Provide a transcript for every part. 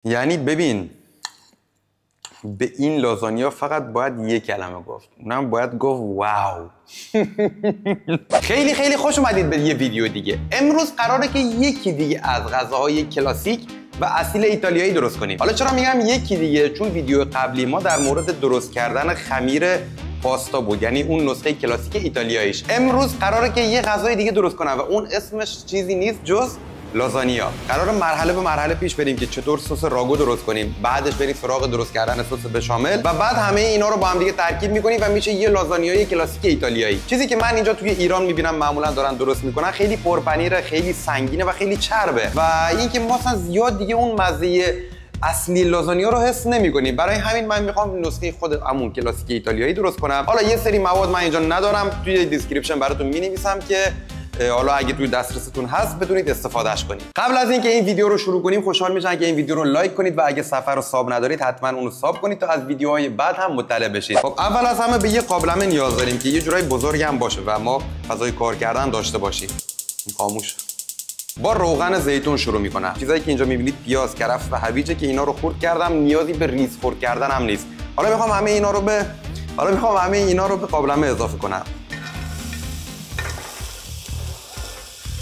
یعنی ببین به این لازانیا فقط باید یک کلمه گفت، اونم باید گفت واو. خیلی خیلی خوش اومدید به یه ویدیو دیگه. امروز قراره که یکی دیگه از غذاهای کلاسیک و اصیل ایتالیایی درست کنیم. حالا چرا میگم یکی دیگه؟ چون ویدیو قبلی ما در مورد درست کردن خمیر پاستا بود، یعنی اون نسخه کلاسیک ایتالیاییش. امروز قراره که یه غذای دیگه درست کنم و اون اسمش چیزی نیست جز لازانیا. قراره مرحله به مرحله پیش بریم که چطور سس راگو درست کنیم، بعدش بریم سراغ درست کردن سس بشامل و بعد همه اینا رو با هم دیگه ترکیب میکنیم و میشه یه لازانیای کلاسیک ایتالیایی. چیزی که من اینجا توی ایران میبینم معمولا دارن درست میکنن خیلی پرپنیره، خیلی سنگینه و خیلی چربه و اینکه ما اصلا زیاد دیگه اون مزه اصلی لازانیا رو حس نمی‌کنیم. برای همین من میخوام نسخه خود همون کلاسیک ایتالیایی درست کنم. حالا یه سری مواد من اینجا ندارم، توی دیسکریپشن براتون می‌نویسم که حالا اگه توی دسترستون هست بتونید استفادهش کنید. قبل از اینکه این ویدیو رو شروع کنیم خوشحال میشم که این ویدیو رو لایک کنید و اگه صفحه رو ساب ندارید حتما اون رو ساب کنید تا از ویدیوهای بعد هم مطلع بشید. خب اول از همه به یه قابلمه نیاز داریم که یه جورای بزرگ هم باشه و ما فضای کار کردن داشته باشیم. خاموش. با روغن زیتون شروع میکنم. چیزایی که اینجا میبینید پیاز، کرفس و هویجه که اینا رو خرد کردم، نیازی به ریز خرد کردن هم نیست. حالا میخوام همه اینا رو به قابلمه اضافه کنم.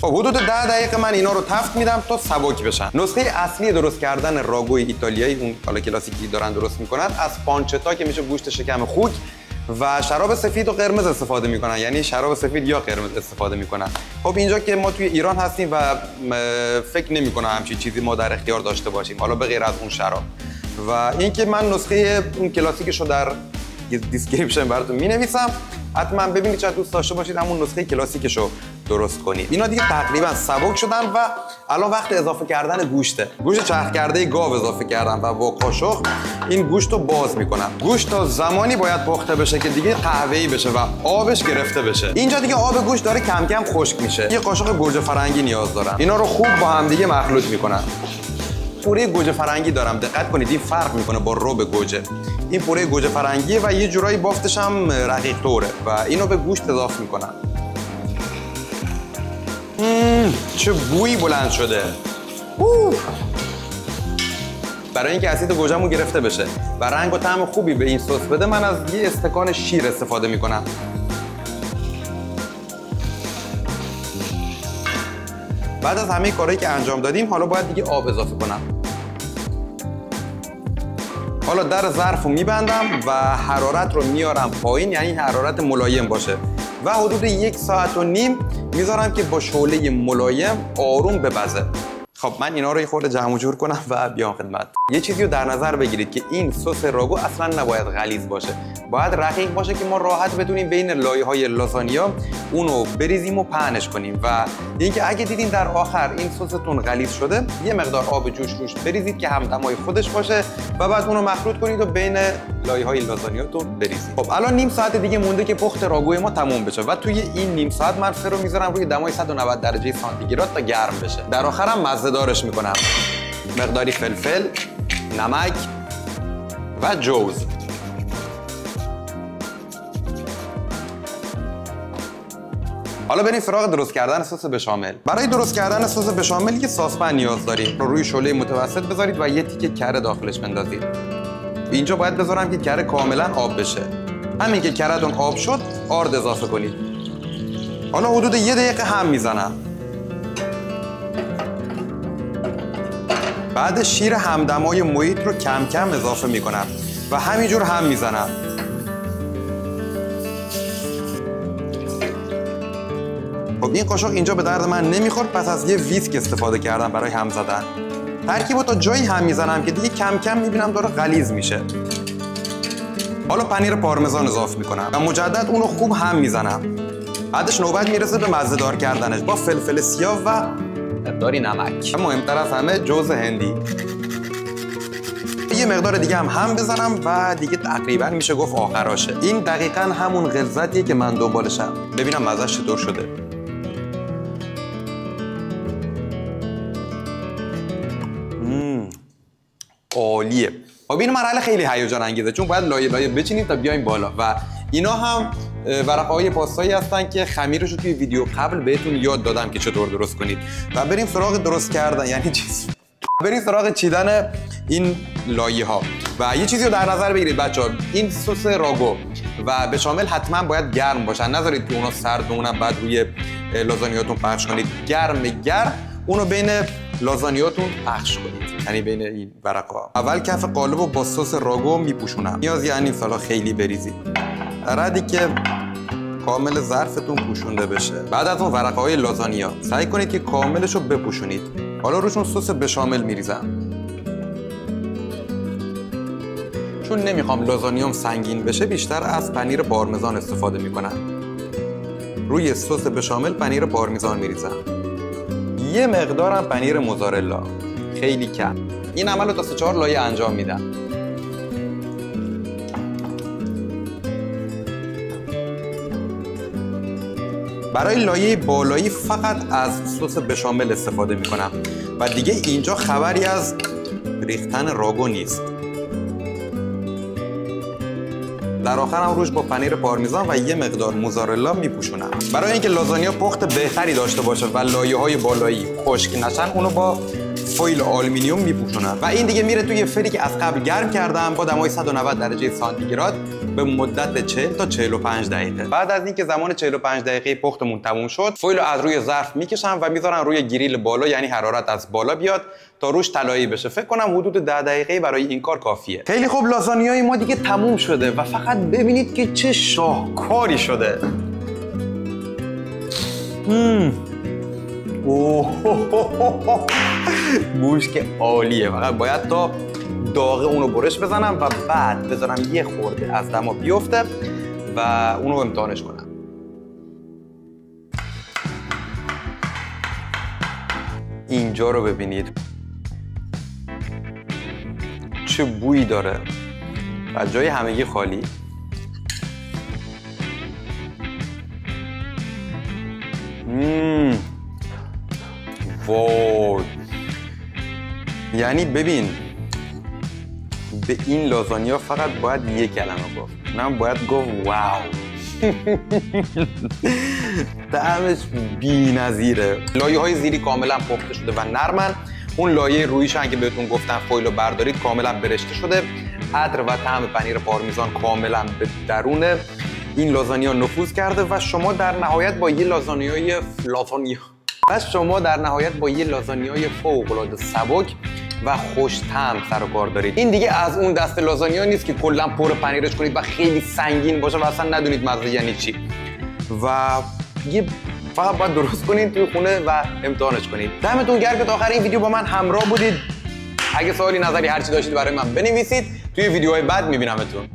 حدود 10 دقیقه من اینا رو تفت میدم تا سبک بشن. نسخه اصلی درست کردن راگوی ایتالیایی، اون حالا کلاسیکی دارن درست میکنن، از پانچتا که میشه گوشت شکم خوک و شراب سفید و قرمز استفاده میکنن، یعنی شراب سفید یا قرمز استفاده میکنن. خب اینجا که ما توی ایران هستیم و فکر نمیکنم همچین چیزی ما در اختیار داشته باشیم، حالا به غیر از اون شراب. و اینکه من نسخه اون کلاسیکشو در دیسکریپشن براتون مینویسم، حتما ببینید چه دوست داشته باشید همون نسخه کلاسیکشو درست کنید. اینا دیگه تقریبا سبک شدن و الان وقت اضافه کردن گوشته. گوشت چرخ کرده گاو اضافه کردم و با قاشق این گوشت رو باز میکنم. گوشت تا زمانی باید پخته بشه که دیگه قهوه‌ای بشه و آبش گرفته بشه. اینجا دیگه آب گوشت داره کم کم خشک میشه. یه قاشق گوجه فرنگی نیاز دارم. اینا رو خوب با هم دیگه مخلوط میکنم. پوره گوجه فرنگی دارم، دقت کنید این فرق میکنه با رب گوجه. این پوره گوجه فرنگیه و یه جورایی بافتش هم رقیق طوره و اینو به گوشت اضافه میکنم. چه بویی بلند شده. برای اینکه اسید گوجه‌مو گرفته بشه و رنگ و طعم خوبی به این سس بده، من از یه استکان شیر استفاده میکنم. بعد از همه کارهایی که انجام دادیم حالا باید دیگه آب اضافه کنم. حالا در ظرف رو میبندم و حرارت رو میارم پایین، یعنی حرارت ملایم باشه و حدود 1.5 ساعت میذارم که با شعله ملایم آروم بپزه. خب من اینا رو یه خورده جمع و جور کنم و بیام خدمت. یه چیزی رو در نظر بگیرید که این سس راگو اصلا نباید غلیظ باشه، باید رقیق باشه که ما راحت بتونیم بین لایه‌های لازانیا اونو بریزیم و پهنش کنیم. و اینکه اگه دیدین در آخر این سستون غلیظ شده، یه مقدار آب جوش روش بریزید که همدمای خودش باشه و بعد اونو مخلوط کنید و بین لایه‌های لازانیاتون بریزید. خب الان نیم ساعت دیگه مونده که پخت راگوی ما تموم بشه و توی این نیم ساعت من فر رو میذارم روی دمای 190 درجه سانتیگراد تا گرم بشه. در آخرم مزه دارش میکنم. مقداری فلفل، نمک و جوز. حالا بریم سراغ درست کردن سس بشامل. برای درست کردن سس بشامل یه ساسپن نیاز داریم. روی شعله متوسط بذارید و یه تیکه کره داخلش بندازید. اینجا باید بذارم که کره کاملا آب بشه. همین که کره‌تون آب شد، آرد اضافه کنید. حالا حدود 1 دقیقه هم میزنم. بعد شیر همدمای محیط رو کم کم اضافه میکنم و همینجور هم میزنم. خب این قاشق اینجا به درد من نمیخورد، پس از یه ویسک استفاده کردم برای هم زدن. ترکیبو تا جایی هم میزنم که دیگه کم کم میبینم داره غلیظ میشه. حالا پنیر پارمزان اضافه میکنم و مجدد اونو خوب هم میزنم. بعدش نوبت میرسه به مزه دار کردنش با فلفل سیاه و مقداری نمک. مهمتر از همه جوز هندی. یه مقدار دیگه هم بزنم و دیگه تقریبا میشه گفت آخراشه. این دقیقاً همون غلظتیه که من دنبالشم. ببینم مزه‌اش چطور شده. عالیه. خب این مرحله خیلی هیجان انگیزه چون باید لایه لایه بچینیم تا بیایم بالا و اینا هم ورقه‌های پاستایی هستن که خمیرش رو توی ویدیو قبل بهتون یاد دادم که چطور درست کنید و بریم سراغ درست کردن. یعنی چیز بریم سراغ چیدن این لایه ها و یه چیزی رو در نظر بگیرید بچه‌ها، این سس راگو و بشامل حتما باید گرم باشن، نذارید که اونا سرد بمونن بعد روی لازانیاتون پخش کنید. گرم اونو بین لازانیاتون پخش کنید، یعنی بین این ورقا. اول کف قالب رو با سس راگو میپوشونم. نیاز یعنی فلا خیلی بریزید، ردی که کامل ظرفتون پوشونده بشه. بعد از اون ورقه‌های لازانیا سعی کنید که کاملش رو بپوشونید. حالا روشون سس بشامل میریزم، چون نمیخوام لازانیام سنگین بشه بیشتر از پنیر پارمزان استفاده میکنم. روی سس بشامل پنیر پارمیزان میریزم، یه مقدارم پنیر موزارلا، خیلی کم. این عمل رو تا 3-4 لایه انجام میدم. برای لایه بالایی فقط از سس بشامل استفاده میکنم و دیگه اینجا خبری از ریختن راگو نیست. در آخر هم روش با پنیر پارمیزان و یه مقدار موزارلا میپوشونم. برای اینکه لازانیا پخت بهتری داشته باشه و لایه‌های بالایی خشک نشن، اونو با فویل آلومینیوم میپوشونم و این دیگه میره توی فری که از قبل گرم کردم با دمای 190 درجه سانتیگراد به مدت 40 تا 45 دقیقه. بعد از اینکه زمان 45 دقیقه پختمون تموم شد، فویل رو از روی ظرف میکشم و میذارم روی گریل بالا، یعنی حرارت از بالا بیاد تا روش طلایی بشه. فکر کنم حدود 10 دقیقه برای این کار کافیه. خیلی خوب، لازانیای ما دیگه تموم شده و فقط ببینید که چه شاهکاری شده. بوش که عالیه. فقط باید تا داغ اونو برش بزنم و بعد بذارم یه خورده از دما بیفته و اونو امتحانش کنم. اینجا رو ببینید چه بویی داره و جای همگی خالی. وای، یعنی ببین، به این لازانیا فقط باید یک کلمه گفت، اونم باید گفت واو. طعمش بی‌نظیره. لایه‌های زیری کاملا پخته شده و نرمن. اون لایه رویشن که بهتون گفتم فویل رو بردارید کاملا برشته شده. عطر و طعم پنیر پارمیزان کاملا به درون این لازانیا نفوذ کرده و شما در نهایت با یه لازانیای فوق‌العاده سبک و خوش طعم سر و کار دارید. این دیگه از اون دست لازانیا نیست که کلا پر پنیرش کنید و خیلی سنگین باشه و اصلا ندونید مزه یعنی چی. و یه فقط باید درست کنید توی خونه و امتحانش کنید. دمتون گرم که تا آخر این ویدیو با من همراه بودید. اگه سوالی، نظری، هر چی داشتید برای من بنویسید. توی ویدیوهای بعد میبینمتون.